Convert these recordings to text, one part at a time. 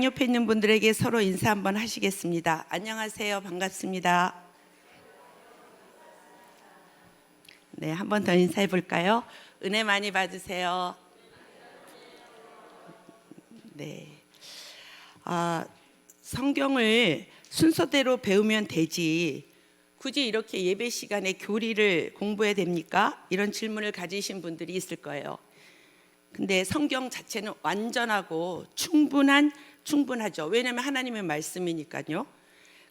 양옆에 있는 분들에게 서로 인사 한번 하시겠습니다. 안녕하세요. 반갑습니다. 네, 한 번 더 인사해 볼까요? 은혜 많이 받으세요. 네. 성경을 순서대로 배우면 되지 굳이 이렇게 예배 시간에 교리를 공부해야 됩니까? 이런 질문을 가지신 분들이 있을 거예요. 근데 성경 자체는 완전하고 충분하죠. 왜냐하면 하나님의 말씀이니까요.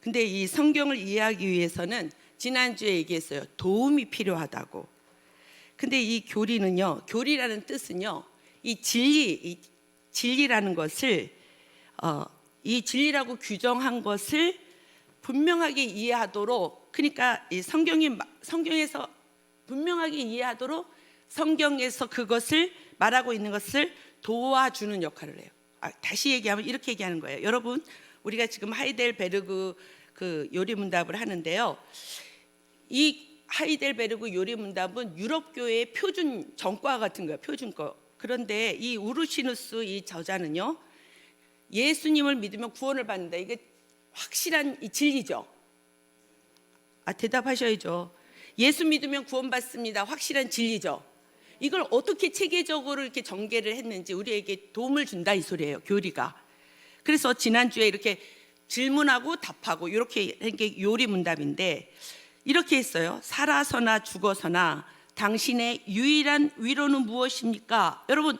근데 이 성경을 이해하기 위해서는 지난주에 얘기했어요. 도움이 필요하다고. 근데 이 교리는요, 교리라는 뜻은요, 이 진리라는 것을 이 진리라고 규정한 것을 분명하게 이해하도록, 그러니까 이 성경에서 분명하게 이해하도록 성경에서 그것을 말하고 있는 것을 도와주는 역할을 해요. 다시 얘기하면 이렇게 얘기하는 거예요. 여러분, 우리가 지금 하이델베르그 그 요리문답을 하는데요. 이 하이델베르그 요리문답은 유럽 교회의 표준 전과 같은 거예요. 표준거. 그런데 이 우르시누스 이 저자는요, 예수님을 믿으면 구원을 받는다. 이게 확실한 이 진리죠. 대답하셔야죠. 예수 믿으면 구원받습니다. 확실한 진리죠. 이걸 어떻게 체계적으로 이렇게 전개를 했는지 우리에게 도움을 준다 이 소리예요. 교리가. 그래서 지난주에 이렇게 질문하고 답하고 이렇게 한 게 요리문답인데, 이렇게 했어요. 살아서나 죽어서나 당신의 유일한 위로는 무엇입니까? 여러분,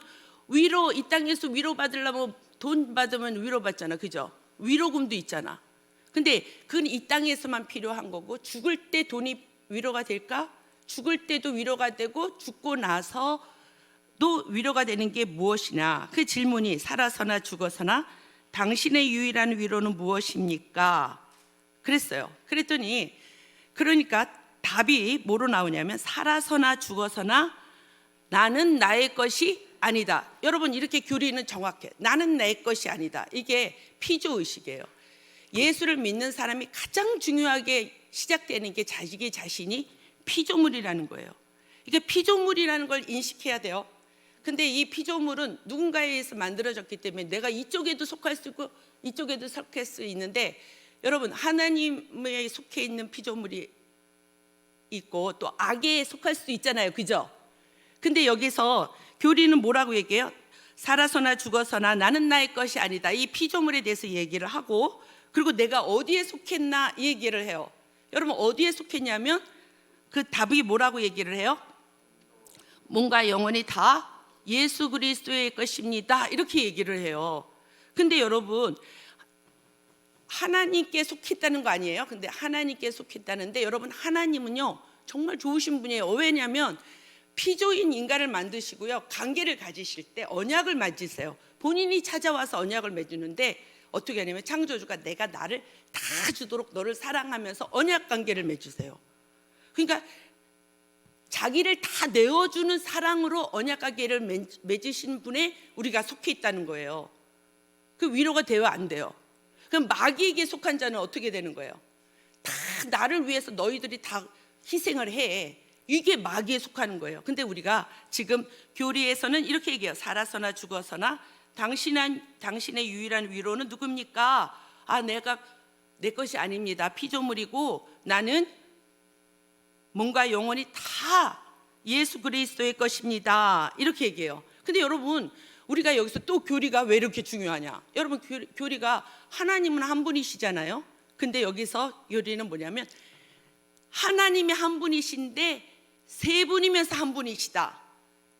위로, 이 땅에서 위로 받으려면 돈 받으면 위로 받잖아, 그죠? 위로금도 있잖아. 근데 그건 이 땅에서만 필요한 거고, 죽을 때 돈이 위로가 될까? 죽을 때도 위로가 되고 죽고 나서도 위로가 되는 게 무엇이냐? 그 질문이 살아서나 죽어서나 당신의 유일한 위로는 무엇입니까? 그랬어요. 그랬더니, 그러니까 답이 뭐로 나오냐면, 살아서나 죽어서나 나는 나의 것이 아니다. 여러분, 이렇게 교리는 정확해. 나는 내 것이 아니다. 이게 피조의식이에요. 예수를 믿는 사람이 가장 중요하게 시작되는 게 자기 자신이 피조물이라는 거예요. 이게 피조물이라는 걸 인식해야 돼요. 근데 이 피조물은 누군가에 의해서 만들어졌기 때문에 내가 이쪽에도 속할 수 있고 이쪽에도 속할 수 있는데, 여러분, 하나님에 속해 있는 피조물이 있고 또 악에 속할 수도 있잖아요, 그죠? 근데 여기서 교리는 뭐라고 얘기해요? 살아서나 죽어서나 나는 나의 것이 아니다. 이 피조물에 대해서 얘기를 하고, 그리고 내가 어디에 속했나 이 얘기를 해요. 여러분, 어디에 속했냐면 그 답이 뭐라고 얘기를 해요? 몸과 영혼이 다 예수 그리스도의 것입니다. 이렇게 얘기를 해요. 근데 여러분, 하나님께 속했다는 거 아니에요? 근데 하나님께 속했다는데, 여러분, 하나님은요 정말 좋으신 분이에요. 왜냐하면 피조인 인간을 만드시고요, 관계를 가지실 때 언약을 맺으세요. 본인이 찾아와서 언약을 맺는데 어떻게 하냐면, 창조주가 내가 나를 다 주도록 너를 사랑하면서 언약 관계를 맺으세요. 그러니까 자기를 다 내어주는 사랑으로 언약 관계를 맺으신 분에 우리가 속해 있다는 거예요. 그 위로가 돼요, 안 돼요? 그럼 마귀에게 속한 자는 어떻게 되는 거예요? 다 나를 위해서 너희들이 다 희생을 해. 이게 마귀에 속하는 거예요. 근데 우리가 지금 교리에서는 이렇게 얘기해요. 살아서나 죽어서나 당신의 유일한 위로는 누굽니까? 내가 내 것이 아닙니다. 피조물이고 나는 몸과 영혼이 다 예수 그리스도의 것입니다. 이렇게 얘기해요. 근데 여러분, 우리가 여기서 또 교리가 왜 이렇게 중요하냐? 여러분, 교리가 하나님은 한 분이시잖아요. 근데 여기서 교리는 뭐냐면, 하나님이 한 분이신데 세 분이면서 한 분이시다.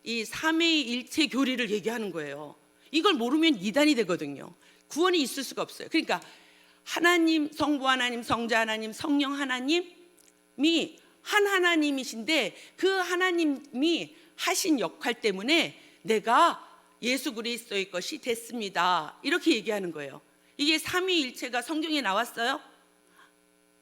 이 삼위일체 교리를 얘기하는 거예요. 이걸 모르면 이단이 되거든요. 구원이 있을 수가 없어요. 그러니까 하나님, 성부 하나님, 성자 하나님, 성령 하나님이 한 하나님이신데, 그 하나님이 하신 역할 때문에 내가 예수 그리스도의 것이 됐습니다. 이렇게 얘기하는 거예요. 이게 삼위일체가 성경에 나왔어요?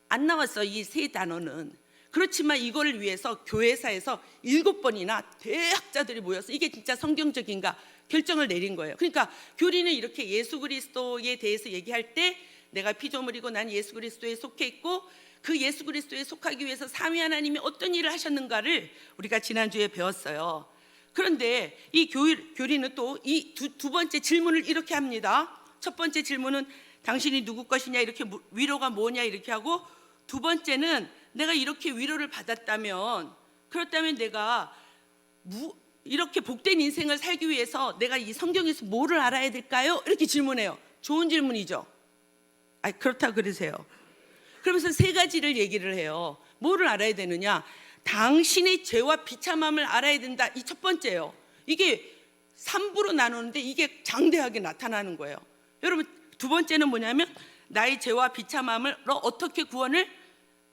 안 나왔어요, 이 세 단어는. 그렇지만 이걸 위해서 교회사에서 7번이나 대학자들이 모여서 이게 진짜 성경적인가 결정을 내린 거예요. 그러니까 교리는 이렇게 예수 그리스도에 대해서 얘기할 때, 내가 피조물이고 난 예수 그리스도에 속해 있고, 그 예수 그리스도에 속하기 위해서 삼위 하나님이 어떤 일을 하셨는가를 우리가 지난주에 배웠어요. 그런데 이 교리는 또 이 두 번째 질문을 이렇게 합니다. 첫 번째 질문은 당신이 누구 것이냐, 이렇게 위로가 뭐냐 이렇게 하고, 두 번째는 내가 이렇게 위로를 받았다면, 그렇다면 내가 이렇게 복된 인생을 살기 위해서 내가 이 성경에서 뭐를 알아야 될까요? 이렇게 질문해요. 좋은 질문이죠. 그렇다고 그러세요. 그러면서 세 가지를 얘기를 해요. 뭐를 알아야 되느냐? 당신의 죄와 비참함을 알아야 된다. 이 첫 번째예요. 이게 3부로 나누는데 이게 장대하게 나타나는 거예요. 여러분, 두 번째는 뭐냐면 나의 죄와 비참함을 어떻게 구원을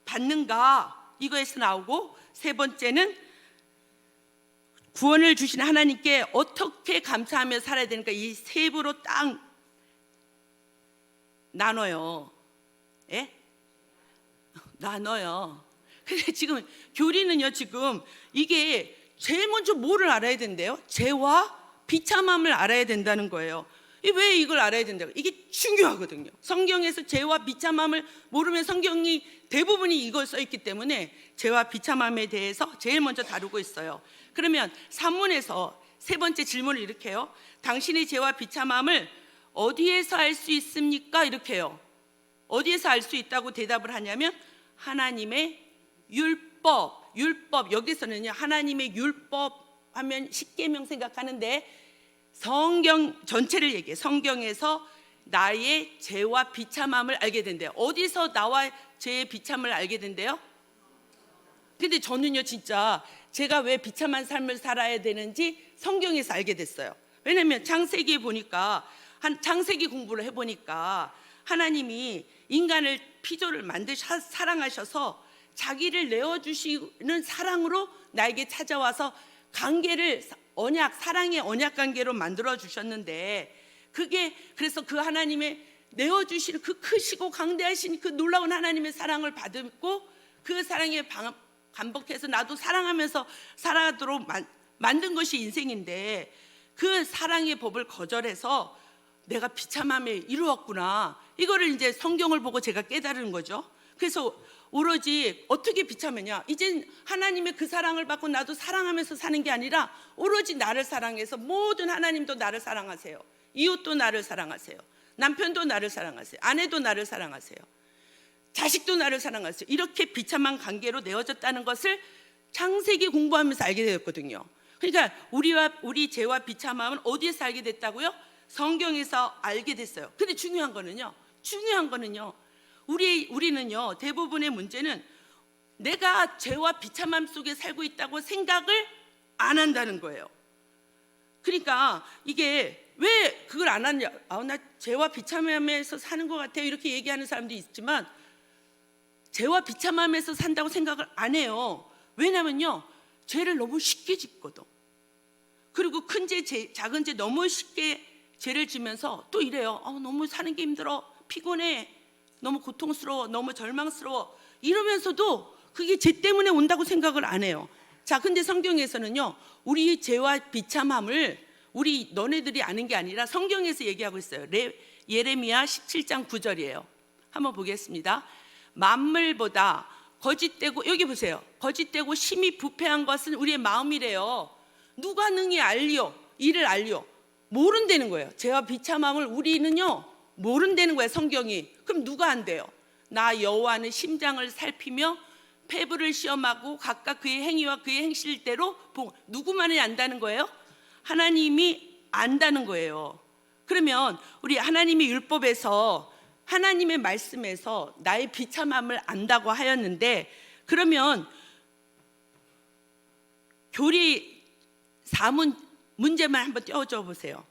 받는가, 이거에서 나오고, 세 번째는 구원을 주신 하나님께 어떻게 감사하며 살아야 되는가, 이 세 부로 딱 나눠요. 예? 나눠요. 근데 지금 교리는요, 지금 이게 제일 먼저 뭐를 알아야 된대요? 죄와 비참함을 알아야 된다는 거예요. 왜 이걸 알아야 된다고? 이게 중요하거든요. 성경에서 죄와 비참함을 모르면, 성경이 대부분이 이걸 써 있기 때문에 죄와 비참함에 대해서 제일 먼저 다루고 있어요. 그러면 산문에서 세 번째 질문을 이렇게 해요. 당신의 죄와 비참함을 어디에서 알 수 있습니까? 이렇게 해요. 어디에서 알 수 있다고 대답을 하냐면 하나님의 율법. 여기서는요, 하나님의 율법 하면 십계명 생각하는데 성경 전체를 얘기해. 성경에서 나의 죄와 비참함을 알게 된대요. 어디서 나와 죄의 비참을 알게 된대요? 근데 저는요, 진짜 제가 왜 비참한 삶을 살아야 되는지 성경에서 알게 됐어요. 왜냐하면 창세기에 보니까, 창세기 공부를 해보니까 하나님이 인간을 피조를 사랑하셔서 자기를 내어주시는 사랑으로 나에게 찾아와서 관계를 사랑의 언약 관계로 만들어 주셨는데, 그게 그래서 그 하나님의 내어주시는 그 크시고 강대하신 그 놀라운 하나님의 사랑을 받고, 그 사랑에 반복해서 나도 사랑하면서 살아가도록 만든 것이 인생인데, 그 사랑의 법을 거절해서 내가 비참함에 이루었구나, 이거를 이제 성경을 보고 제가 깨달은 거죠. 그래서 오로지 어떻게 비참하냐, 이젠 하나님의 그 사랑을 받고 나도 사랑하면서 사는 게 아니라 오로지 나를 사랑해서, 모든 하나님도 나를 사랑하세요, 이웃도 나를 사랑하세요, 남편도 나를 사랑하세요, 아내도 나를 사랑하세요, 자식도 나를 사랑하세요, 이렇게 비참한 관계로 내어졌다는 것을 창세기 공부하면서 알게 되었거든요. 그러니까 우리 죄와 비참함은 어디에서 알게 됐다고요? 성경에서 알게 됐어요. 근데 중요한 거는요, 우리는요, 대부분의 문제는 내가 죄와 비참함 속에 살고 있다고 생각을 안 한다는 거예요. 그러니까 이게 왜 그걸 안 하냐, 나 죄와 비참함에서 사는 것 같아요, 이렇게 얘기하는 사람도 있지만 죄와 비참함에서 산다고 생각을 안 해요. 왜냐면요, 죄를 너무 쉽게 짓거든. 그리고 큰 죄, 작은 죄 너무 쉽게 죄를 지면서 또 이래요. 너무 사는 게 힘들어, 피곤해, 너무 고통스러워, 너무 절망스러워, 이러면서도 그게 죄 때문에 온다고 생각을 안 해요. 자, 근데 성경에서는요, 우리 죄와 비참함을 너네들이 아는 게 아니라 성경에서 얘기하고 있어요. 예레미야 17장 9절이에요. 한번 보겠습니다. 만물보다 거짓되고, 여기 보세요, 거짓되고 심히 부패한 것은 우리의 마음이래요. 누가 능히 이를 알리오? 모른다는 거예요. 죄와 비참함을 우리는요, 모른다는 거예요, 성경이. 그럼 누가 한대요? 나 여호와는 심장을 살피며 폐부를 시험하고 각각 그의 행위와 그의 행실대로 누구만이 안다는 거예요? 하나님이 안다는 거예요. 그러면 우리 하나님의 율법에서, 하나님의 말씀에서 나의 비참함을 안다고 하였는데, 그러면 교리 4문 문제만 한번 띄워줘 보세요.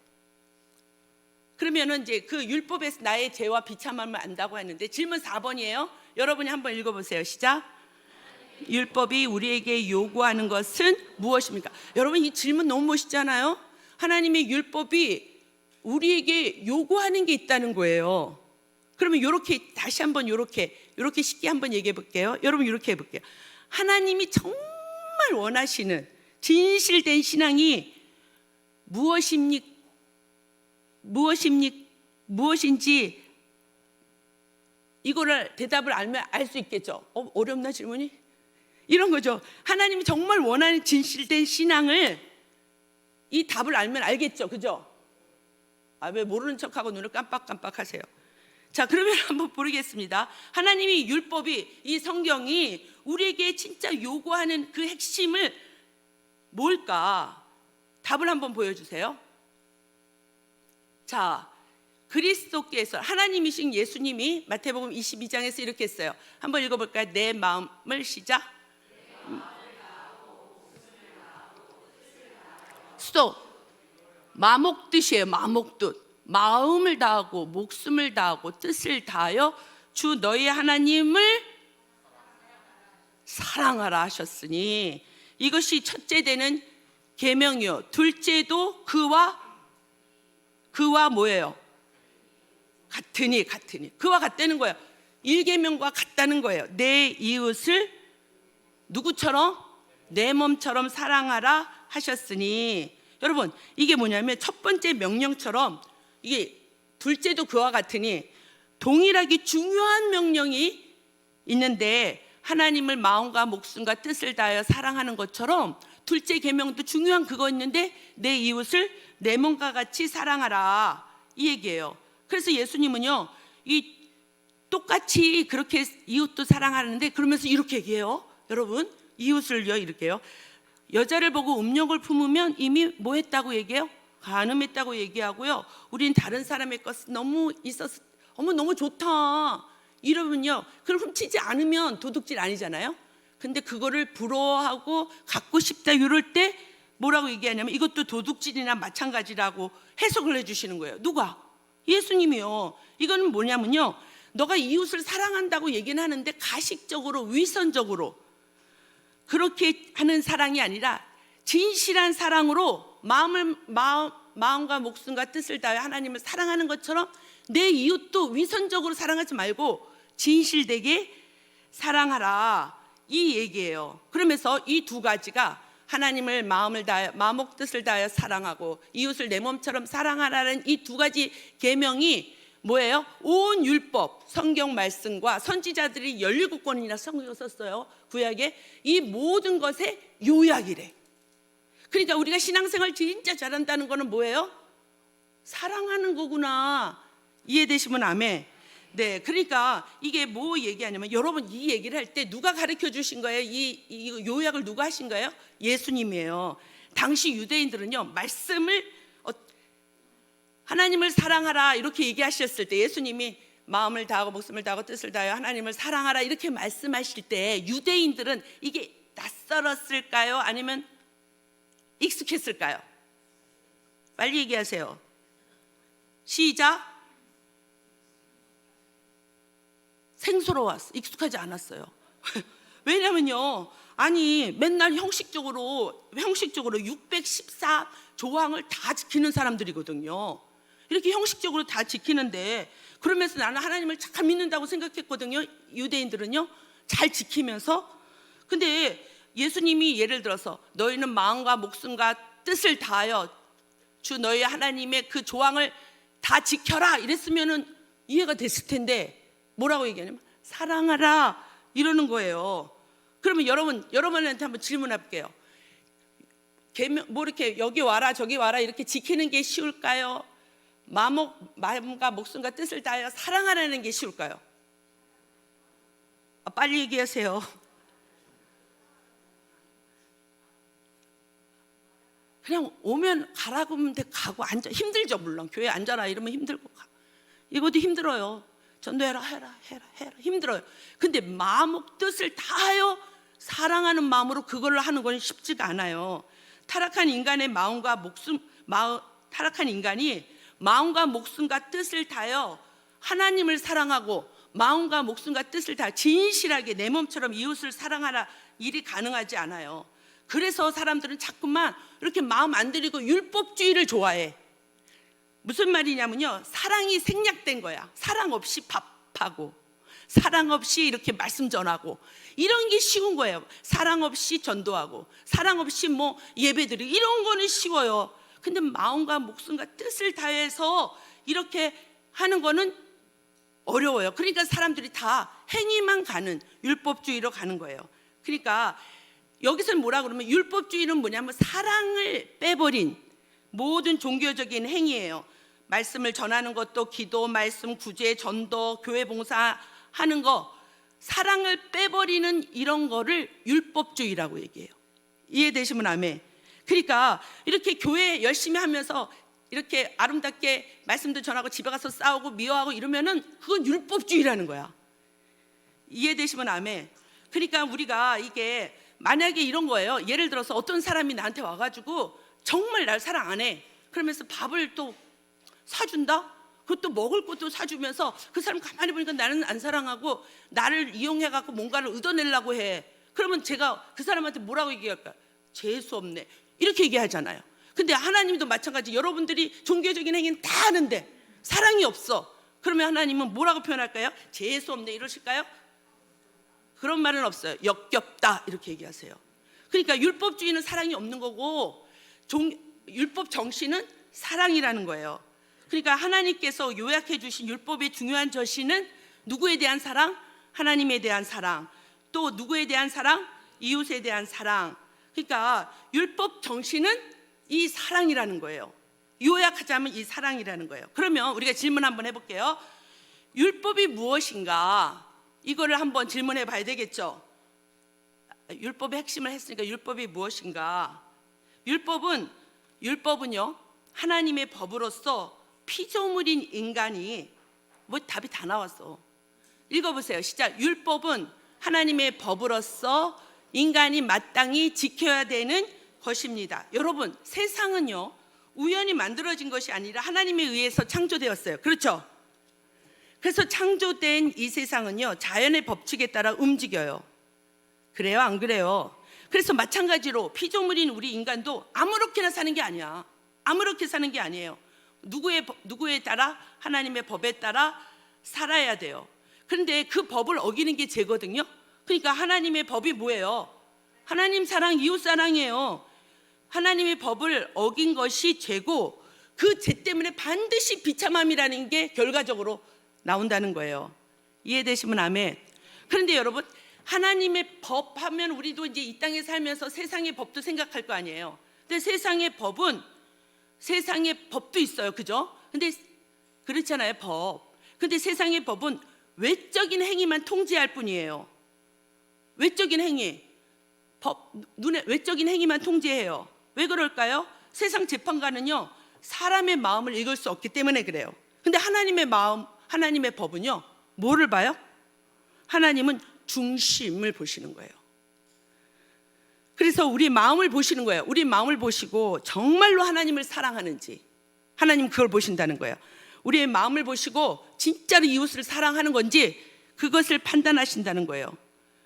그러면은 이제 그 율법에서 나의 죄와 비참함을 안다고 했는데, 질문 4번이에요. 여러분이 한번 읽어보세요. 시작. 율법이 우리에게 요구하는 것은 무엇입니까? 여러분, 이 질문 너무 멋있잖아요. 하나님의 율법이 우리에게 요구하는 게 있다는 거예요. 그러면 이렇게 다시 한번 이렇게 쉽게 한번 얘기해 볼게요. 여러분, 이렇게 해볼게요. 하나님이 정말 원하시는 진실된 신앙이 무엇인지 이거를 대답을 알면 알 수 있겠죠. 어렵나 질문이? 이런 거죠. 하나님이 정말 원하는 진실된 신앙을, 이 답을 알면 알겠죠, 그죠? 왜 모르는 척하고 눈을 깜빡깜빡하세요? 자, 그러면 한번 보겠습니다. 하나님이 율법이, 이 성경이 우리에게 진짜 요구하는 그 핵심을 뭘까? 답을 한번 보여주세요. 자, 그리스도께서, 하나님이신 예수님이 마태복음 22장에서 이렇게 했어요. 한번 읽어볼까요? 내 마음을 시작. 스톱. 마목뜻이에요. 마목뜻. 마음을 다하고 목숨을 다하고 뜻을 다하여 주 너희 하나님을 사랑하라 하셨으니, 이것이 첫째 되는 계명이요, 둘째도 그와 뭐예요? 같으니 그와 같다는 거예요. 1계명과 같다는 거예요. 내 이웃을 누구처럼? 내 몸처럼 사랑하라 하셨으니, 여러분 이게 뭐냐면 첫 번째 명령처럼 이게 둘째도 그와 같으니 동일하게 중요한 명령이 있는데, 하나님을 마음과 목숨과 뜻을 다하여 사랑하는 것처럼 둘째 계명도 중요한 그거 있는데 내 이웃을 내 몸과 같이 사랑하라, 이 얘기예요. 그래서 예수님은요, 이 똑같이 그렇게 이웃도 사랑하는데 그러면서 이렇게 얘기해요. 여러분, 이웃을요 이렇게요. 여자를 보고 음욕을 품으면 이미 뭐 했다고 얘기해요? 간음했다고 얘기하고요. 우린 다른 사람의 것을 너무 너무 좋다 이러면요, 그걸 훔치지 않으면 도둑질 아니잖아요. 근데 그거를 부러워하고 갖고 싶다 이럴 때 뭐라고 얘기하냐면 이것도 도둑질이나 마찬가지라고 해석을 해주시는 거예요. 누가? 예수님이요. 이거는 뭐냐면요, 너가 이웃을 사랑한다고 얘기는 하는데 가식적으로, 위선적으로 그렇게 하는 사랑이 아니라 진실한 사랑으로 마음과 목숨과 뜻을 다해 하나님을 사랑하는 것처럼 내 이웃도 위선적으로 사랑하지 말고 진실되게 사랑하라, 이 얘기예요. 그러면서 이 두 가지가 하나님을 마음과 뜻을 다하여 사랑하고 이웃을 내 몸처럼 사랑하라는 이 두 가지 계명이 뭐예요? 온 율법, 성경 말씀과 선지자들이 17권이나 성경을 썼어요. 구약에. 이 모든 것의 요약이래. 그러니까 우리가 신앙생활 진짜 잘한다는 거는 뭐예요? 사랑하는 거구나. 이해되시면 아멘. 네, 그러니까 이게 뭐 얘기하냐면, 여러분 이 얘기를 할 때 누가 가르쳐 주신 거예요? 이 요약을 누가 하신 거예요? 예수님이에요. 당시 유대인들은요, 말씀을 하나님을 사랑하라 이렇게 얘기하셨을 때, 예수님이 마음을 다하고 목숨을 다하고 뜻을 다하여 하나님을 사랑하라 이렇게 말씀하실 때 유대인들은 이게 낯설었을까요? 아니면 익숙했을까요? 빨리 얘기하세요. 시작. 생소러웠어. 익숙하지 않았어요. 왜냐면요, 아니 맨날 형식적으로 614 조항을 다 지키는 사람들이거든요. 이렇게 형식적으로 다 지키는데, 그러면서 나는 하나님을 잘 믿는다고 생각했거든요. 유대인들은요, 잘 지키면서. 근데 예수님이 예를 들어서 너희는 마음과 목숨과 뜻을 다하여 주 너희 하나님의 그 조항을 다 지켜라 이랬으면은 이해가 됐을 텐데, 뭐라고 얘기하냐면 사랑하라 이러는 거예요. 그러면 여러분한테 한번 질문할게요. 뭐 이렇게 여기 와라 저기 와라 이렇게 지키는 게 쉬울까요? 마음과 목숨과 뜻을 다하여 사랑하라는 게 쉬울까요? 빨리 얘기하세요. 그냥 오면 가라고 하면 가고, 앉아 힘들죠. 물론 교회 앉아라 이러면 힘들고, 이것도 힘들어요. 전도해라 해라 힘들어요. 근데 마음 뜻을 다하여 사랑하는 마음으로 그걸 하는 건 쉽지가 않아요. 타락한 인간의 타락한 인간이 마음과 목숨과 뜻을 다하여 하나님을 사랑하고 마음과 목숨과 뜻을 다하여 진실하게 내 몸처럼 이웃을 사랑하라, 일이 가능하지 않아요. 그래서 사람들은 자꾸만 이렇게 마음 안 들이고 율법주의를 좋아해. 무슨 말이냐면요, 사랑이 생략된 거야. 사랑 없이 밥하고 사랑 없이 이렇게 말씀 전하고 이런 게 쉬운 거예요. 사랑 없이 전도하고 사랑 없이 뭐 예배드리고 이런 거는 쉬워요. 근데 마음과 목숨과 뜻을 다해서 이렇게 하는 거는 어려워요. 그러니까 사람들이 다 행위만 가는, 율법주의로 가는 거예요. 그러니까 여기서는 뭐라 그러면, 율법주의는 뭐냐면 사랑을 빼버린 모든 종교적인 행위예요. 말씀을 전하는 것도 기도, 말씀, 구제, 전도, 교회 봉사하는 거, 사랑을 빼버리는 이런 거를 율법주의라고 얘기해요. 이해되시면 아멘. 그러니까 이렇게 교회 열심히 하면서 이렇게 아름답게 말씀도 전하고 집에 가서 싸우고 미워하고 이러면은 그건 율법주의라는 거야. 이해되시면 아멘. 그러니까 우리가 이게 만약에 이런 거예요. 예를 들어서 어떤 사람이 나한테 와가지고 정말 날 사랑 안 해. 그러면서 밥을 또 사준다? 그것도 먹을 것도 사주면서 그 사람 가만히 보니까 나는 안 사랑하고 나를 이용해갖고 뭔가를 얻어내려고 해. 그러면 제가 그 사람한테 뭐라고 얘기할까? 재수 없네. 이렇게 얘기하잖아요. 근데 하나님도 마찬가지. 여러분들이 종교적인 행위는 다 하는데 사랑이 없어. 그러면 하나님은 뭐라고 표현할까요? 재수 없네 이러실까요? 그런 말은 없어요. 역겹다 이렇게 얘기하세요. 그러니까 율법주의는 사랑이 없는 거고 율법 정신은 사랑이라는 거예요. 그러니까 하나님께서 요약해 주신 율법의 중요한 저신은 누구에 대한 사랑? 하나님에 대한 사랑. 또 누구에 대한 사랑? 이웃에 대한 사랑. 그러니까 율법 정신은 이 사랑이라는 거예요. 요약하자면 이 사랑이라는 거예요. 그러면 우리가 질문 한번 해볼게요. 율법이 무엇인가? 이거를 한번 질문해 봐야 되겠죠. 율법의 핵심을 했으니까 율법이 무엇인가? 율법은요 하나님의 법으로서 피조물인 인간이 뭐 답이 다 나왔어. 읽어보세요. 시작. 율법은 하나님의 법으로서 인간이 마땅히 지켜야 되는 것입니다. 여러분, 세상은요 우연히 만들어진 것이 아니라 하나님에 의해서 창조되었어요. 그렇죠? 그래서 창조된 이 세상은요 자연의 법칙에 따라 움직여요. 그래요? 안 그래요? 그래서 마찬가지로 피조물인 우리 인간도 아무렇게나 사는 게 아니야. 아무렇게 사는 게 아니에요. 누구에 따라? 하나님의 법에 따라 살아야 돼요. 그런데 그 법을 어기는 게 죄거든요. 그러니까 하나님의 법이 뭐예요? 하나님 사랑, 이웃 사랑이에요. 하나님의 법을 어긴 것이 죄고 그 죄 때문에 반드시 비참함이라는 게 결과적으로 나온다는 거예요. 이해되시면 아멘. 그런데 여러분, 하나님의 법 하면 우리도 이제 이 땅에 살면서 세상의 법도 생각할 거 아니에요. 근데 세상의 법도 있어요. 그죠? 근데 그렇잖아요, 법. 근데 세상의 법은 외적인 행위만 통제할 뿐이에요. 외적인 행위. 외적인 행위만 통제해요. 왜 그럴까요? 세상 재판관은요 사람의 마음을 읽을 수 없기 때문에 그래요. 근데 하나님의 법은요 뭐를 봐요? 하나님은 중심을 보시는 거예요. 그래서 우리 마음을 보시는 거예요. 우리 마음을 보시고 정말로 하나님을 사랑하는지 하나님 그걸 보신다는 거예요. 우리의 마음을 보시고 진짜로 이웃을 사랑하는 건지 그것을 판단하신다는 거예요.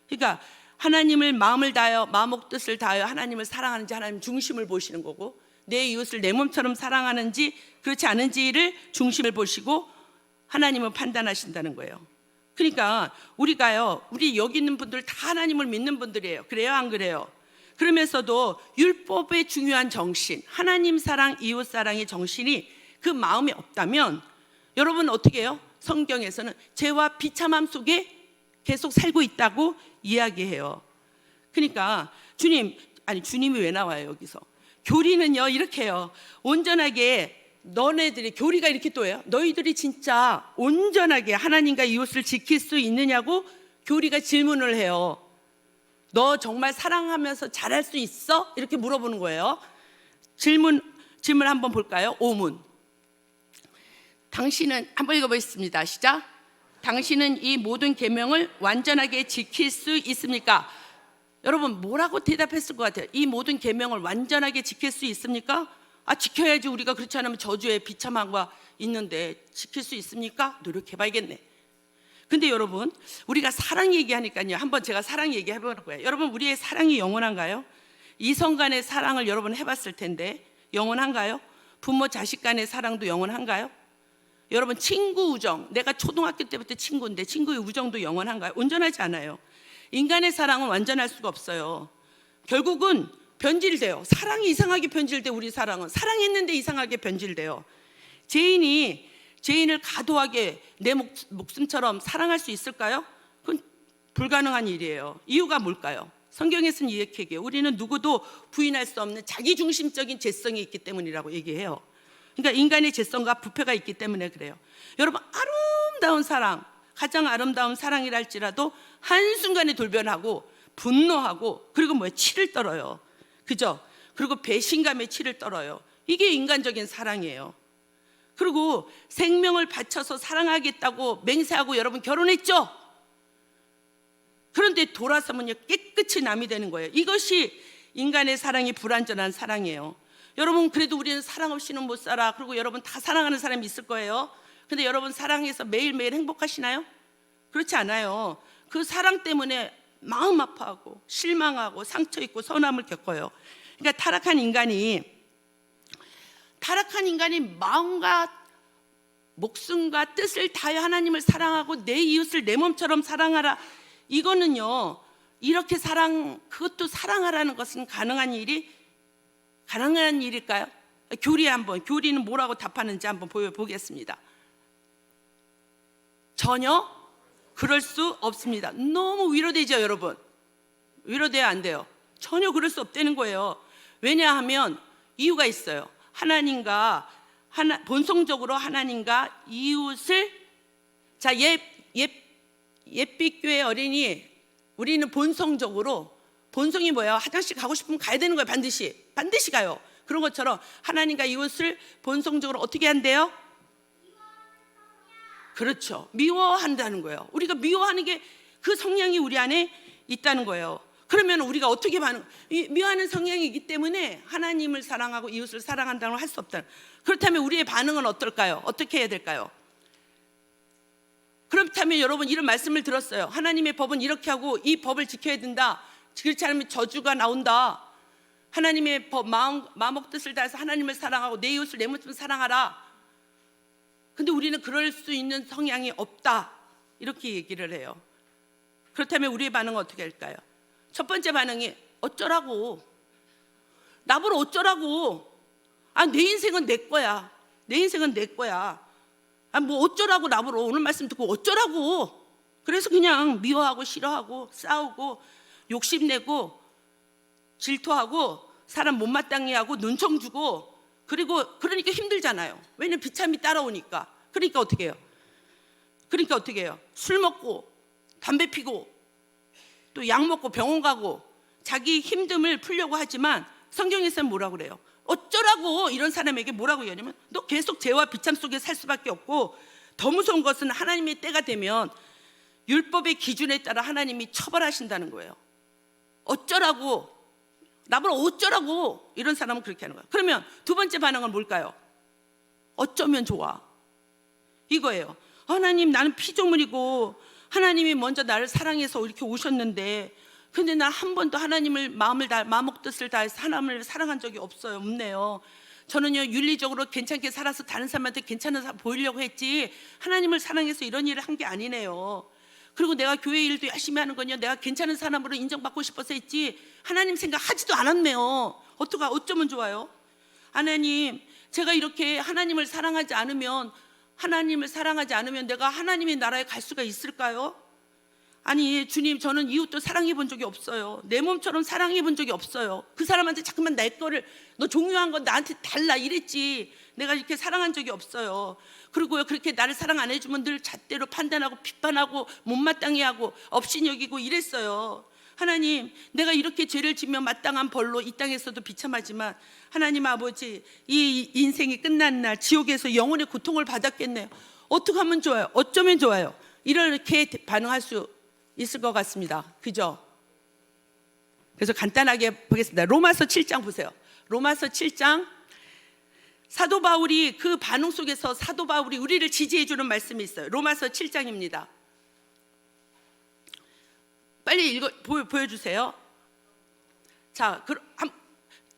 그러니까 하나님을 마음을 다하여 마음과 뜻을 다하여 하나님을 사랑하는지 하나님 중심을 보시는 거고, 내 이웃을 내 몸처럼 사랑하는지 그렇지 않은지를 중심을 보시고 하나님은 판단하신다는 거예요. 그러니까 우리 여기 있는 분들 다 하나님을 믿는 분들이에요. 그래요? 안 그래요? 그러면서도 율법의 중요한 정신, 하나님 사랑, 이웃 사랑의 정신이 그 마음에 없다면 여러분 어떻게 해요? 성경에서는 죄와 비참함 속에 계속 살고 있다고 이야기해요. 그러니까 주님이 왜 나와요 여기서? 교리는요 이렇게 해요. 온전하게 너네들이, 교리가 이렇게 또 해요. 너희들이 진짜 온전하게 하나님과 이웃을 지킬 수 있느냐고 교리가 질문을 해요. 너 정말 사랑하면서 잘할 수 있어? 이렇게 물어보는 거예요. 질문 한번 볼까요? 5문. 당신은, 한번 읽어보겠습니다. 시작. 당신은 이 모든 계명을 완전하게 지킬 수 있습니까? 여러분 뭐라고 대답했을 것 같아요? 이 모든 계명을 완전하게 지킬 수 있습니까? 지켜야지. 우리가 그렇지 않으면 저주의 비참함과 있는데 지킬 수 있습니까? 노력해봐야겠네. 근데 여러분 우리가 사랑 얘기하니까요, 한번 제가 사랑 얘기해보는 거예요. 여러분 우리의 사랑이 영원한가요? 이성 간의 사랑을 여러분 해봤을 텐데 영원한가요? 부모 자식 간의 사랑도 영원한가요? 여러분 친구 우정, 내가 초등학교 때부터 친구인데 친구의 우정도 영원한가요? 온전하지 않아요. 인간의 사랑은 완전할 수가 없어요. 결국은 변질돼요. 사랑이 이상하게 변질돼. 우리 사랑은 사랑했는데 이상하게 변질돼요. 죄인을 가도하게 내 목숨처럼 사랑할 수 있을까요? 그건 불가능한 일이에요. 이유가 뭘까요? 성경에서는 이렇게 얘기해요. 우리는 누구도 부인할 수 없는 자기중심적인 죄성이 있기 때문이라고 얘기해요. 그러니까 인간의 죄성과 부패가 있기 때문에 그래요. 여러분, 아름다운 사랑, 가장 아름다운 사랑이랄지라도 한순간에 돌변하고 분노하고, 그리고 치를 떨어요. 그죠? 그리고 배신감에 치를 떨어요. 이게 인간적인 사랑이에요. 그리고 생명을 바쳐서 사랑하겠다고 맹세하고 여러분 결혼했죠? 그런데 돌아서면 깨끗이 남이 되는 거예요. 이것이 인간의 사랑이 불완전한 사랑이에요. 여러분, 그래도 우리는 사랑 없이는 못 살아. 그리고 여러분 다 사랑하는 사람이 있을 거예요. 근데 여러분 사랑해서 매일매일 행복하시나요? 그렇지 않아요. 그 사랑 때문에 마음 아파하고 실망하고 상처 있고 서운함을 겪어요. 그러니까 타락한 인간이 마음과 목숨과 뜻을 다해 하나님을 사랑하고 내 이웃을 내 몸처럼 사랑하라. 이거는요, 이렇게 그것도 사랑하라는 것은 가능한 일일까요? 교리는 뭐라고 답하는지 한번 보겠습니다. 전혀 그럴 수 없습니다. 너무 위로되죠, 여러분? 위로돼야 안 돼요? 전혀 그럴 수 없다는 거예요. 왜냐하면 이유가 있어요. 본성적으로 하나님과 이웃을, 자, 옛빛 교회 어린이, 우리는 본성이 뭐예요? 화장실 가고 싶으면 가야 되는 거예요. 반드시 가요. 그런 것처럼 하나님과 이웃을 본성적으로 어떻게 한대요? 그렇죠. 미워한다는 거예요. 우리가 미워하는 게 그 성향이 우리 안에 있다는 거예요. 그러면 우리가 어떻게 미워하는 성향이 있기 때문에 하나님을 사랑하고 이웃을 사랑한다는 걸 할 수 없다. 그렇다면 우리의 반응은 어떨까요? 어떻게 해야 될까요? 그렇다면 여러분, 이런 말씀을 들었어요. 하나님의 법은 이렇게 하고 이 법을 지켜야 된다. 그렇지 않으면 저주가 나온다. 하나님의 법, 마음과 뜻을 다해서 하나님을 사랑하고 내 이웃을 내 몸처럼 사랑하라. 근데 우리는 그럴 수 있는 성향이 없다, 이렇게 얘기를 해요. 그렇다면 우리의 반응은 어떻게 할까요? 첫 번째 반응이 어쩌라고, 나보러 어쩌라고, 내 인생은 내 거야, 어쩌라고, 나보러 오늘 말씀 듣고 어쩌라고. 그래서 그냥 미워하고 싫어하고 싸우고 욕심내고 질투하고 사람 못마땅해 하고 눈총 주고, 그러니까 힘들잖아요. 왜냐면 비참이 따라오니까. 그러니까 어떻게 해요? 술 먹고 담배 피고 또 약 먹고 병원 가고 자기 힘듦을 풀려고 하지만, 성경에서는 뭐라고 그래요? 어쩌라고. 이런 사람에게 뭐라고 얘기하냐면, 너 계속 죄와 비참 속에 살 수밖에 없고, 더 무서운 것은 하나님의 때가 되면 율법의 기준에 따라 하나님이 처벌하신다는 거예요. 어쩌라고, 나보러 어쩌라고. 이런 사람은 그렇게 하는 거예요. 그러면 두 번째 반응은 뭘까요? 어쩌면 좋아, 이거예요. 하나님, 나는 피조물이고 하나님이 먼저 나를 사랑해서 이렇게 오셨는데, 근데 난 한 번도 하나님을 마음과 뜻을 다해서 하나님을 사랑한 적이 없네요. 저는요, 윤리적으로 괜찮게 살아서 다른 사람한테 괜찮은 사람 보이려고 했지, 하나님을 사랑해서 이런 일을 한 게 아니네요. 그리고 내가 교회 일도 열심히 하는 건요, 내가 괜찮은 사람으로 인정받고 싶어서 했지 하나님 생각하지도 않았네요. 어쩌면 좋아요? 하나님, 제가 이렇게 하나님을 사랑하지 않으면 내가 하나님의 나라에 갈 수가 있을까요? 아니, 주님, 저는 이웃도 사랑해 본 적이 없어요. 내 몸처럼 사랑해 본 적이 없어요. 그 사람한테 자꾸만 내 거를, 너 종교한 건 나한테 달라 이랬지, 내가 이렇게 사랑한 적이 없어요. 그리고요, 그렇게 나를 사랑 안 해주면 늘 잣대로 판단하고 비판하고 못마땅해 하고 업신여기고 이랬어요. 하나님, 내가 이렇게 죄를 지며 마땅한 벌로 이 땅에서도 비참하지만, 하나님 아버지, 이 인생이 끝난 날 지옥에서 영혼의 고통을 받았겠네요. 어떻게 하면 좋아요? 어쩌면 좋아요? 이렇게 반응할 수 있을 것 같습니다. 그죠? 그래서 간단하게 보겠습니다. 로마서 7장 보세요. 로마서 7장, 사도 바울이 그 반응 속에서 사도 바울이 우리를 지지해 주는 말씀이 있어요. 로마서 7장입니다. 빨리 보여주세요. 자,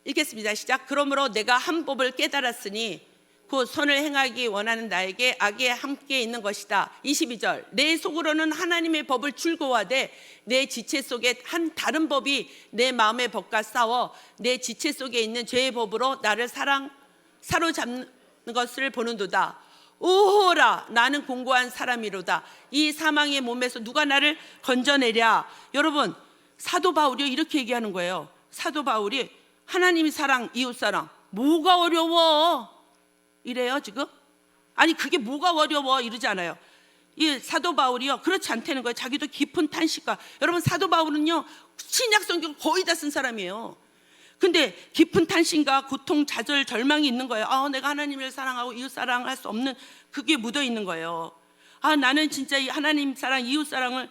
읽겠습니다. 시작. 그러므로 내가 한 법을 깨달았으니 곧 선을 행하기 원하는 나에게 악이 함께 있는 것이다. 22절. 내 속으로는 하나님의 법을 즐거워하되 내 지체 속에 한 다른 법이 내 마음의 법과 싸워 내 지체 속에 있는 죄의 법으로 나를 사로잡는 것을 보는도다. 오호라, 나는 공고한 사람이로다. 이 사망의 몸에서 누가 나를 건져내랴. 여러분, 사도 바울이 이렇게 얘기하는 거예요. 사도 바울이 하나님 사랑, 이웃 사랑, 뭐가 어려워? 이래요 지금? 아니 그게 뭐가 어려워 이러지 않아요. 이 사도 바울이요 그렇지 않다는 거예요. 자기도 깊은 탄식과, 여러분 사도 바울은요 신약 성경 거의 다 쓴 사람이에요. 근데 깊은 탄식과 고통, 좌절, 절망이 있는 거예요. 내가 하나님을 사랑하고 이웃 사랑할 수 없는 그게 묻어 있는 거예요. 나는 진짜 이 하나님 사랑, 이웃 사랑을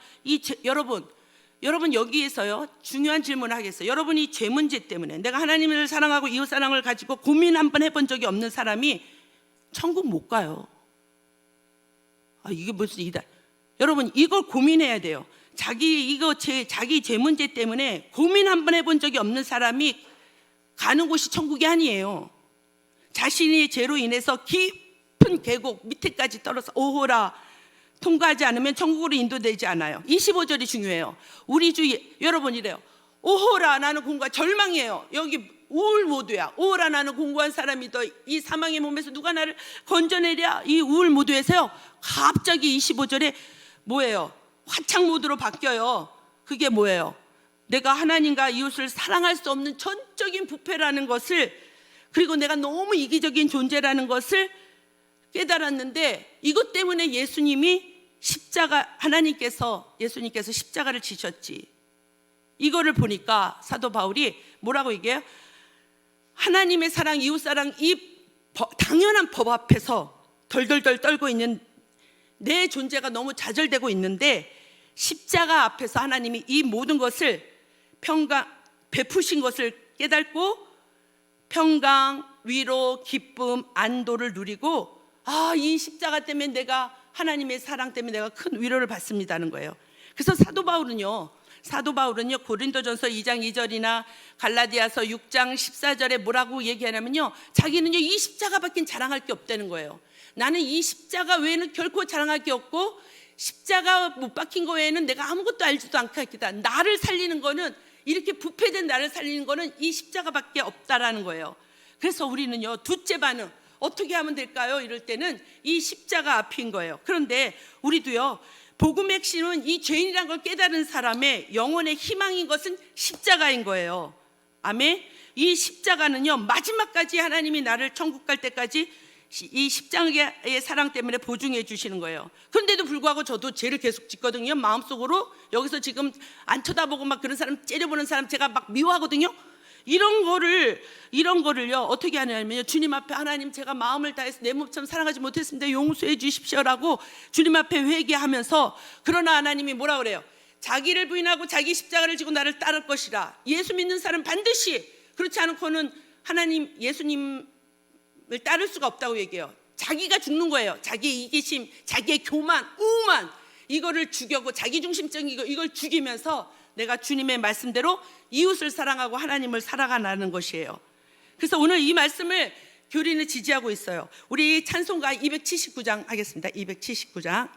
여러분 여기에서요 중요한 질문을 하겠어요. 여러분이 죄 문제 때문에 내가 하나님을 사랑하고 이웃 사랑을 가지고 고민 한번 해본 적이 없는 사람이 천국 못 가요. 이게 무슨 이다. 여러분 이걸 고민해야 돼요. 자기 죄 문제 때문에 고민 한번 해본 적이 없는 사람이 가는 곳이 천국이 아니에요. 자신의 죄로 인해서 깊은 계곡 밑에까지 떨어서 오호라 통과하지 않으면 천국으로 인도되지 않아요. 25절이 중요해요. 우리 주 여러분 이래요. 오호라 나는 공고한 절망이에요. 여기 우울 모드야. 오호라 나는 공고한 사람이다. 이 사망의 몸에서 누가 나를 건져내랴. 이 우울 모드에서요 갑자기 25절에 뭐예요? 화창 모드로 바뀌어요. 그게 뭐예요? 내가 하나님과 이웃을 사랑할 수 없는 전적인 부패라는 것을, 그리고 내가 너무 이기적인 존재라는 것을 깨달았는데, 이것 때문에 예수님께서 십자가를 지셨지. 이거를 보니까 사도 바울이 뭐라고 얘기해요? 하나님의 사랑, 이웃 사랑, 이 당연한 법 앞에서 덜덜덜 떨고 있는 내 존재가 너무 좌절되고 있는데, 십자가 앞에서 하나님이 이 모든 것을 베푸신 것을 깨닫고 평강, 위로, 기쁨, 안도를 누리고, 이 십자가 때문에 내가 하나님의 사랑 때문에 내가 큰 위로를 받습니다는 거예요. 그래서 사도 바울은요 고린도전서 2장 2절이나 갈라디아서 6장 14절에 뭐라고 얘기하냐면요, 자기는요 이 십자가밖에 자랑할 게 없다는 거예요. 나는 이 십자가 외에는 결코 자랑할 게 없고, 십자가 못 박힌 거 외에는 내가 아무것도 알지도 않겠다. 나를 살리는 거는, 이렇게 부패된 나를 살리는 거는 이 십자가밖에 없다라는 거예요. 그래서 우리는요 둘째 반응 어떻게 하면 될까요? 이럴 때는 이 십자가 앞인 거예요. 그런데 우리도요 복음의 핵심은 이 죄인이라는 걸 깨달은 사람의 영혼의 희망인 것은 십자가인 거예요. 아멘. 이 십자가는요 마지막까지 하나님이 나를 천국 갈 때까지 이 십자가의 사랑 때문에 보증해 주시는 거예요. 그런데도 불구하고 저도 죄를 계속 짓거든요. 마음속으로 여기서 지금 안 쳐다보고 막 그런 사람 째려보는 사람 제가 막 미워하거든요. 이런 거를요 어떻게 하냐면요, 주님 앞에 하나님 제가 마음을 다해서 내 몸처럼 사랑하지 못했습니다. 용서해 주십시오라고 주님 앞에 회개하면서, 그러나 하나님이 뭐라 그래요? 자기를 부인하고 자기 십자가를 지고 나를 따를 것이라. 예수 믿는 사람 반드시, 그렇지 않고는 하나님 예수님을 따를 수가 없다고 얘기해요. 자기가 죽는 거예요. 자기의 이기심, 자기의 교만, 우만, 이거를 죽여고 자기중심적인 이걸 죽이면서 내가 주님의 말씀대로 이웃을 사랑하고 하나님을 살아가는 것이에요. 그래서 오늘 이 말씀을 교리는 지지하고 있어요. 우리 찬송가 279장 하겠습니다. 279장.